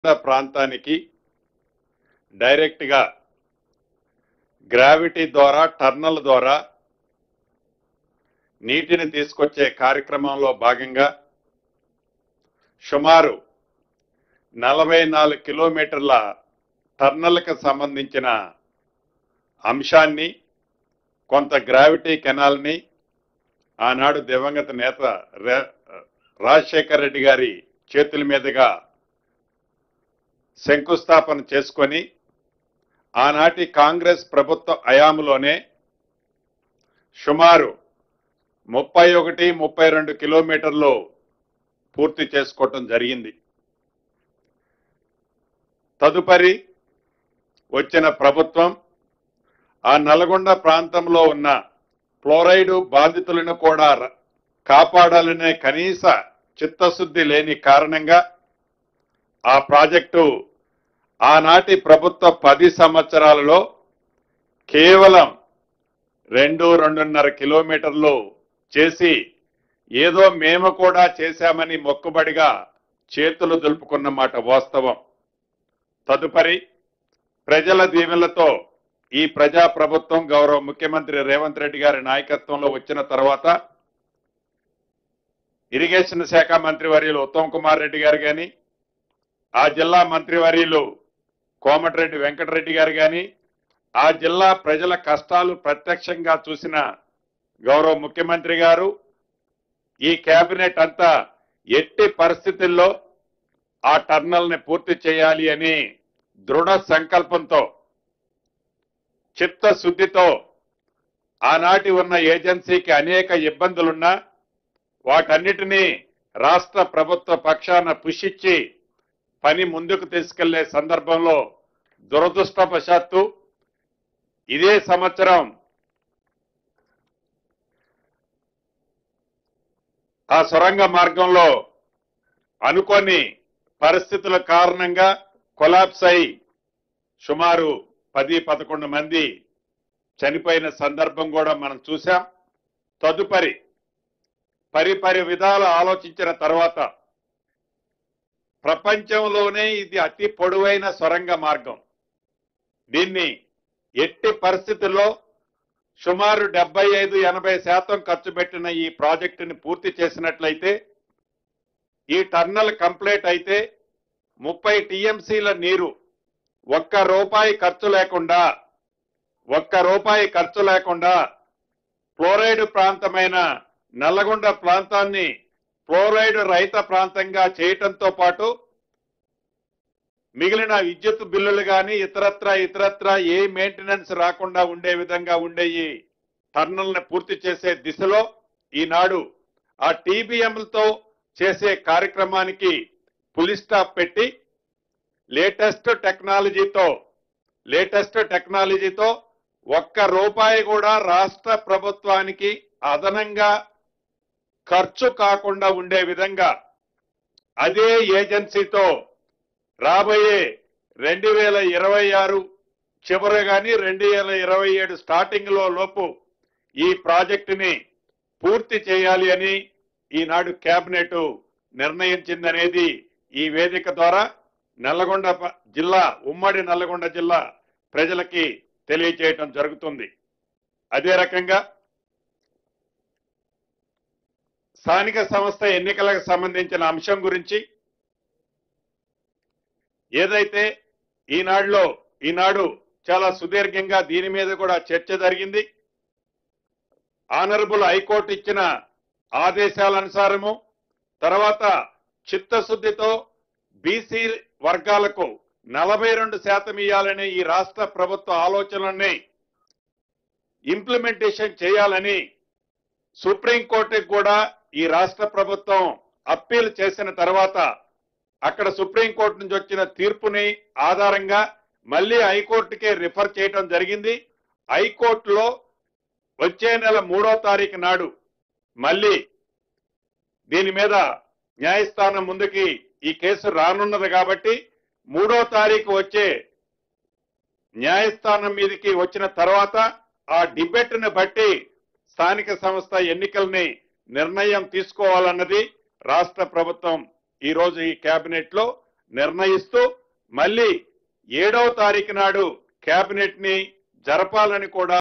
ప్రాంతానికి డైరెక్ట్ గా గ్రావిటీ ద్వారా టర్నల్ ద్వారా నీటిని తీసుకొచ్చే కార్యక్రమంలో భాగంగా సుమారు 44 కిలోమీటర్ల టర్నల్కి సంబంధించిన అంశాన్ని కొంత గ్రావిటీ కెనాల్ని ఆనాడు దివంగత నేత రాజశేఖర్ రెడ్డి గారి చేతుల మీదుగా శంకుస్థాపన చేసుకొని ఆనాటి కాంగ్రెస్ ప్రభుత్వ హయాంలోనే సుమారు 31-32 కిలోమీటర్లు పూర్తి చేసుకోవటం జరిగింది. తదుపరి వచ్చిన ప్రభుత్వం ఆ నల్గొండ ప్రాంతంలో ఉన్న ఫ్లోరైడ్ బాధితులను కూడా కాపాడాలనే కనీస చిత్తశుద్ధి లేని కారణంగా ఆ ప్రాజెక్టు ఆనాటి ప్రభుత్వ 10 సంవత్సరాలలో కేవలం 2-2.5 కిలోమీటర్లు చేసి ఏదో మేము కూడా చేశామని మొక్కుబడిగా చేతులు దులుపుకున్న మాట వాస్తవం. తదుపరి ప్రజల దీవెనలతో ఈ ప్రజా ప్రభుత్వం గౌరవ ముఖ్యమంత్రి రేవంత్ రెడ్డి గారి నాయకత్వంలో వచ్చిన తర్వాత ఇరిగేషన్ శాఖ మంత్రివర్యులు ఉత్తమ్ కుమార్ రెడ్డి గారు కానీ, ఆ జిల్లా మంత్రివర్యులు కోమటిరెడ్డి వెంకటరెడ్డి గారు కానీ, ఆ జిల్లా ప్రజల కష్టాలు ప్రత్యక్షంగా చూసిన గౌరవ ముఖ్యమంత్రి గారు, ఈ కేబినెట్ అంతా ఎట్టి పరిస్థితుల్లో ఆ టర్నల్ని పూర్తి చేయాలి అని దృఢ సంకల్పంతో చిత్తశుద్ధితో ఆనాటి ఉన్న ఏజెన్సీకి అనేక ఇబ్బందులున్నా వాటన్నిటినీ రాష్ట్ర ప్రభుత్వ పక్షాన పుషిచ్చి పని ముందుకు తీసుకెళ్లే సందర్భంలో దురదృష్టవశాత్తు ఇదే సంవత్సరం ఆ సొరంగ మార్గంలో అనుకోని పరిస్థితుల కారణంగా కొలాప్స్ అయి సుమారు 10-11 మంది చనిపోయిన సందర్భం కూడా మనం చూసాం. తదుపరి పరిపరి విధాలు ఆలోచించిన తర్వాత ప్రపంచంలోనే ఇది అతి పొడవైన సొరంగ మార్గం. దీన్ని ఎట్టి పరిస్థితుల్లో సుమారు 75-80% ఖర్చు పెట్టిన ఈ ప్రాజెక్టుని పూర్తి చేసినట్లయితే, ఈ టర్నల్ కంప్లీట్ అయితే 30 టీఎంసీల నీరు ఒక్క రూపాయి ఖర్చు లేకుండా ఫ్లోరైడ్ ప్రాంతమైన నల్లగొండ ప్రాంతాన్ని ఫ్లోరైడ్ రహిత ప్రాంతంగా చేయటంతో పాటు మిగిలిన విద్యుత్ బిల్లులు కానీ ఇతరత్రా ఏ మెయింటెనెన్స్ రాకుండా ఉండే విధంగా ఉండే ఈ టర్నల్ని పూర్తి చేసే దిశలో ఈనాడు ఆ టీబీఎంలతో చేసే కార్యక్రమానికి ఫుల్ స్టాప్ పెట్టి లేటెస్ట్ టెక్నాలజీతో ఒక్క రూపాయి కూడా రాష్ట్ర ప్రభుత్వానికి అదనంగా ఖర్చు కాకుండా ఉండే విధంగా అదే ఏజెన్సీతో రాబోయే 2026 చివరి కానీ 2027 స్టార్టింగ్ లోపు ఈ ప్రాజెక్టుని పూర్తి చేయాలి అని ఈనాడు కేబినెట్ నిర్ణయించిందనేది ఈ వేదిక ద్వారా నల్లగొండ జిల్లా, ఉమ్మడి నల్లగొండ జిల్లా ప్రజలకి తెలియజేయటం జరుగుతుంది. అదే రకంగా స్థానిక సంస్థ ఎన్నికలకు సంబంధించిన అంశం గురించి ఏదైతే ఈనాడు చాలా సుదీర్ఘంగా దీని మీద కూడా చర్చ జరిగింది. ఆనరబుల్ హైకోర్టు ఇచ్చిన ఆదేశాల అనుసారము తర్వాత చిత్తశుద్ధితో బీసీ వర్గాలకు 42% ఇవ్వాలని ఈ రాష్ట్ర ప్రభుత్వ ఆలోచనల్ని ఇంప్లిమెంటేషన్ చేయాలని సుప్రీంకోర్టుకు కూడా ఈ రాష్ట్ర ప్రభుత్వం అప్పీల్ చేసిన తర్వాత అక్కడ సుప్రీంకోర్టు నుంచి వచ్చిన తీర్పుని ఆధారంగా మళ్ళీ హైకోర్టుకే రిఫర్ చేయడం జరిగింది. హైకోర్టులో వచ్చే నెల 3వ తారీఖు నాడు మళ్ళీ దీని మీద న్యాయస్థానం ముందుకి ఈ కేసు రానున్నది కాబట్టి 3వ తారీఖు వచ్చే న్యాయస్థానం మీదకి వచ్చిన తర్వాత ఆ డిబేట్ని బట్టి స్థానిక సంస్థ ఎన్నికల్ని నిర్ణయం తీసుకోవాలన్నది రాష్ట్ర ప్రభుత్వం ఈ రోజు ఈ కేబినెట్ లో నిర్ణయిస్తూ మళ్ళీ 7వ తారీఖు నాడు కేబినెట్ ని జరపాలని కూడా